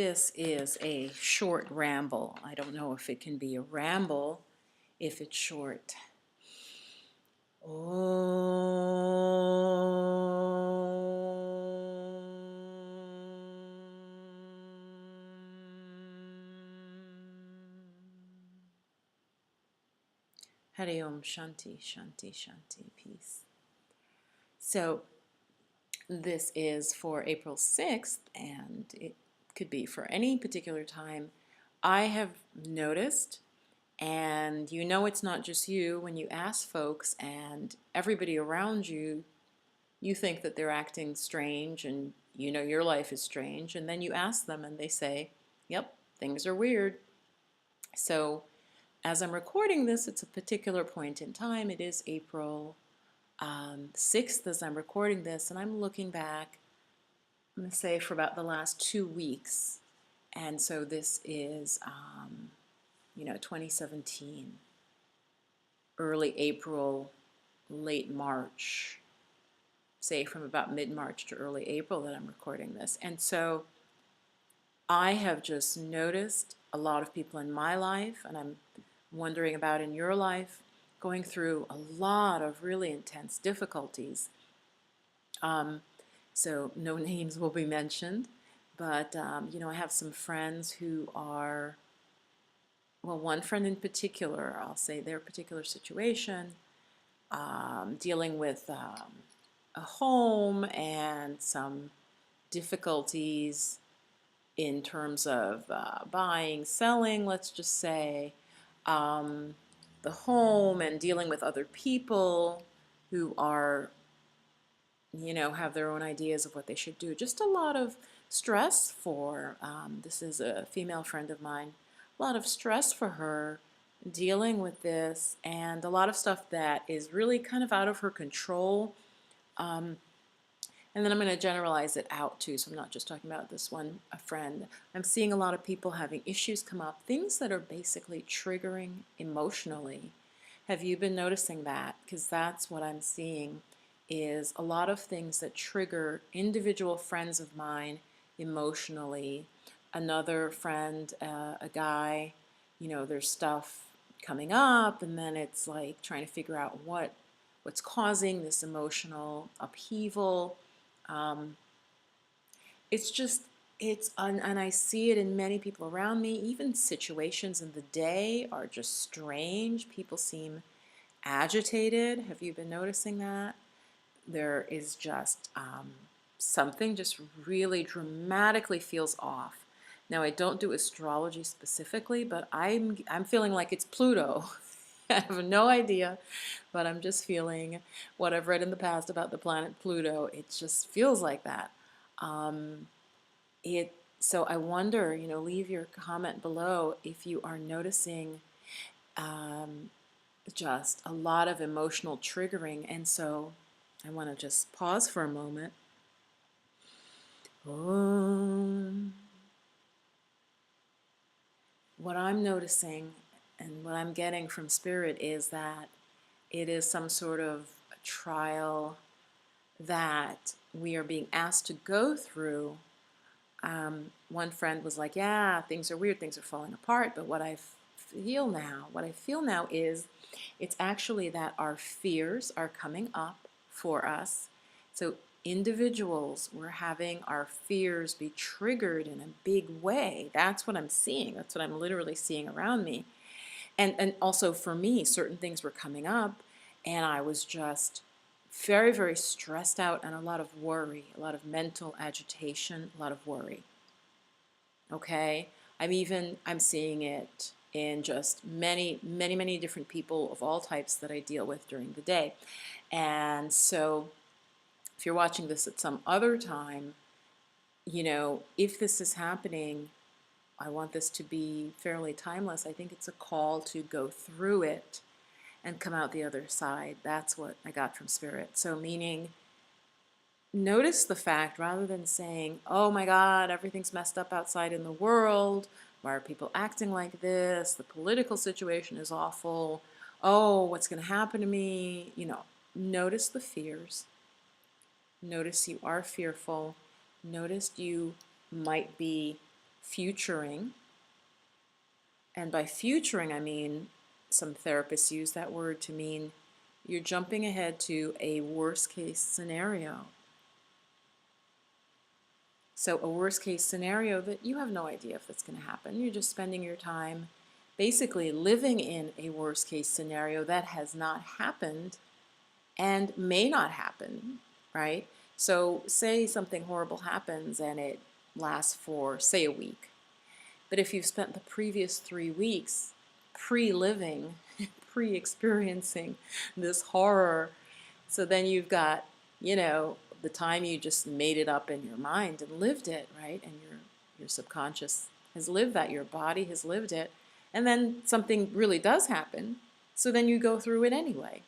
This is a short ramble. I don't know if it can be a ramble if it's short. Hari Om Shanti, Shanti, Shanti, peace. So this is for April 6th, and it could be for any particular time. I have noticed, and you know it's not just you, when you ask folks and everybody around you, you think that they're acting strange and you know your life is strange, and then you ask them and they say, yep, things are weird. So as I'm recording this, it's a particular point in time. It is April 6th as I'm recording this, and I'm looking back, I'm going to say, for about the last 2 weeks. And so this is, 2017, early April, late March, say from about mid-March to early April that I'm recording this. And so I have just noticed a lot of people in my life, and I'm wondering about in your life, going through a lot of really intense difficulties. So no names will be mentioned, but I have some friends who are, well, one friend in particular, I'll say their particular situation, dealing with a home and some difficulties in terms of buying, selling, let's just say, the home, and dealing with other people who are, have their own ideas of what they should do. Just a lot of stress for, this is a female friend of mine, a lot of stress for her dealing with this, and a lot of stuff that is really kind of out of her control. And then I'm going to generalize it out too, so I'm not just talking about this one friend. I'm seeing a lot of people having issues come up, things that are basically triggering emotionally. Have you been noticing that? Because that's what I'm seeing, is a lot of things that trigger individual friends of mine emotionally. Another friend, a guy, there's stuff coming up, and then it's like trying to figure out what's causing this emotional upheaval. It's just, and I see it in many people around me. Even situations in the day are just strange. People seem agitated. Have you been noticing that? There is just something just really dramatically feels off. Now, I don't do astrology specifically, but I'm feeling like it's Pluto. I have no idea, but I'm just feeling what I've read in the past about the planet Pluto. It just feels like that. So I wonder, leave your comment below if you are noticing just a lot of emotional triggering. And so I want to just pause for a moment. What I'm noticing and what I'm getting from Spirit is that it is some sort of trial that we are being asked to go through. One friend was like, yeah, things are weird, things are falling apart, but what I feel now is it's actually that our fears are coming up for us. So individuals, we're having our fears be triggered in a big way. That's what I'm seeing. That's what I'm literally seeing around me. And also for me, certain things were coming up, and I was just very, very stressed out, and a lot of worry, a lot of mental agitation, a lot of worry. Okay? I'm seeing it in just many, many, many different people of all types that I deal with during the day. And so if you're watching this at some other time, if this is happening, I want this to be fairly timeless. I think it's a call to go through it and come out the other side. That's what I got from Spirit. So meaning, notice the fact, rather than saying, oh my God, everything's messed up outside in the world, why are people acting like this, the political situation is awful, oh, what's going to happen to me, notice the fears. Notice you are fearful. Notice you might be futuring. And by futuring, I mean, some therapists use that word to mean you're jumping ahead to a worst case scenario. So a worst case scenario that you have no idea if it's going to happen. You're just spending your time basically living in a worst case scenario that has not happened and may not happen, right? So say something horrible happens and it lasts for, say, a week. But if you've spent the previous 3 weeks pre-living, pre-experiencing this horror, so then you've got, the time you just made it up in your mind and lived it, right? And your subconscious has lived that, your body has lived it, and then something really does happen, so then you go through it anyway.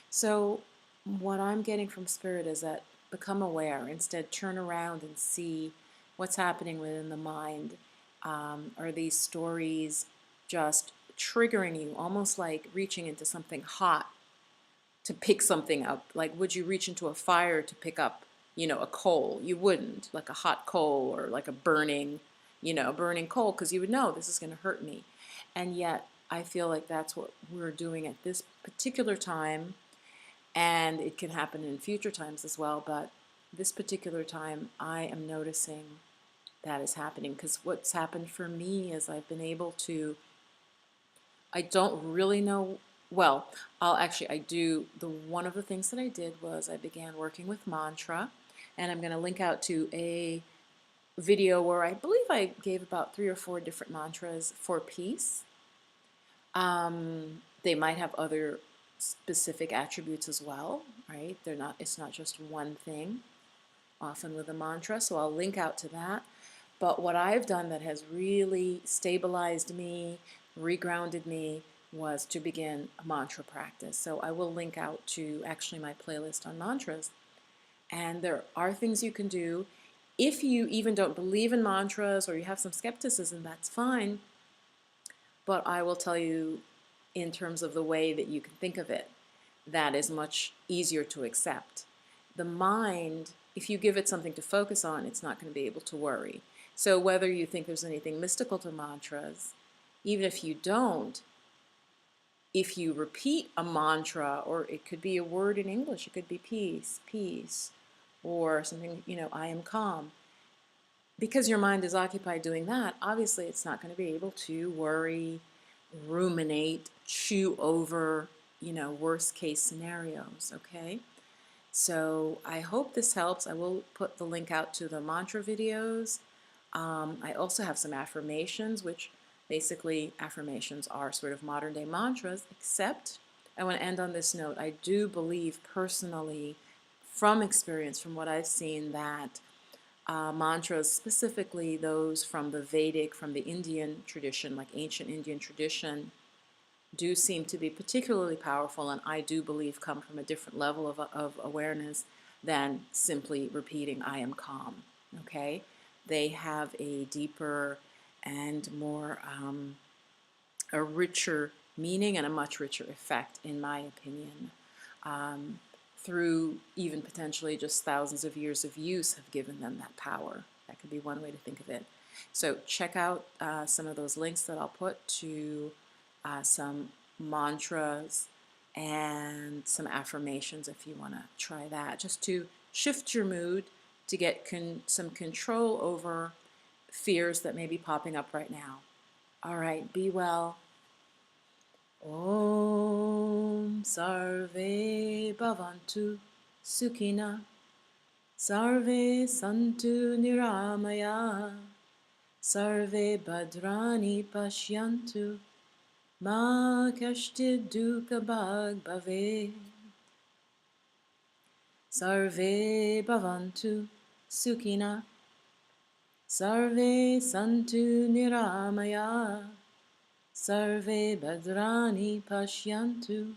So what I'm getting from Spirit is that become aware. Instead, turn around and see what's happening within the mind. Are these stories just triggering you, almost like reaching into something hot to pick something up? Like, would you reach into a fire to pick up, a coal? You wouldn't, like a hot coal or like a burning coal, because you would know this is going to hurt me. And yet, I feel like that's what we're doing at this particular time, and it can happen in future times as well, but this particular time, I am noticing that is happening, because what's happened for me is I've been able to, I don't really know, well, I do, one of the things that I did was I began working with mantra, and I'm going to link out to a video where I believe I gave about 3 or 4 different mantras for peace. They might have other specific attributes as well, right? It's not just one thing, often with a mantra, so I'll link out to that. But what I've done that has really stabilized me, regrounded me, was to begin a mantra practice. So I will link out to actually my playlist on mantras. And there are things you can do. If you even don't believe in mantras or you have some skepticism, that's fine. But I will tell you, in terms of the way that you can think of it, that is much easier to accept. The mind, if you give it something to focus on, it's not going to be able to worry. So whether you think there's anything mystical to mantras, even if you don't, if you repeat a mantra, or it could be a word in English, it could be peace, peace, or something, I am calm. Because your mind is occupied doing that, obviously it's not going to be able to worry, ruminate, chew over, worst case scenarios, okay? So I hope this helps. I will put the link out to the mantra videos. I also have some affirmations, which basically affirmations are sort of modern day mantras, except I want to end on this note. I do believe personally, from experience, from what I've seen, that mantras, specifically those from the Vedic, from the Indian tradition, like ancient Indian tradition, do seem to be particularly powerful, and I do believe come from a different level of awareness than simply repeating I am calm, okay? They have a deeper and more, a richer meaning and a much richer effect, in my opinion, through even potentially just thousands of years of use have given them that power. That could be one way to think of it. So check out some of those links that I'll put to some mantras and some affirmations if you want to try that, just to shift your mood, to get some control over fears that may be popping up right now. All right, be well. Om Sarve Bhavantu Sukhina Sarve Santu Niramaya Sarve Bhadrani Pashyantu Ma Kashchid Dukkha Bhag Bhave Sarve Bhavantu Sukhina Sarve Santu Niramaya Sarve Bhadrani Pashyantu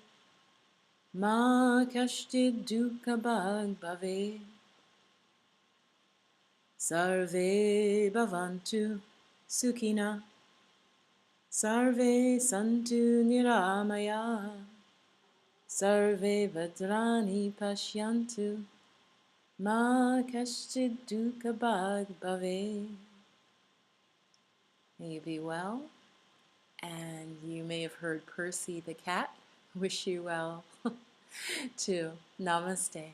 Ma Kashchid Dukkha Bhag Bhave Sarve Bhavantu Sukhina Sarve Santu Niramaya Sarve Bhadrani Pashyantu Ma Kashchid Dukkha Bhag Bhave. May you be well, and you may have heard Percy the cat wish you well too. Namaste.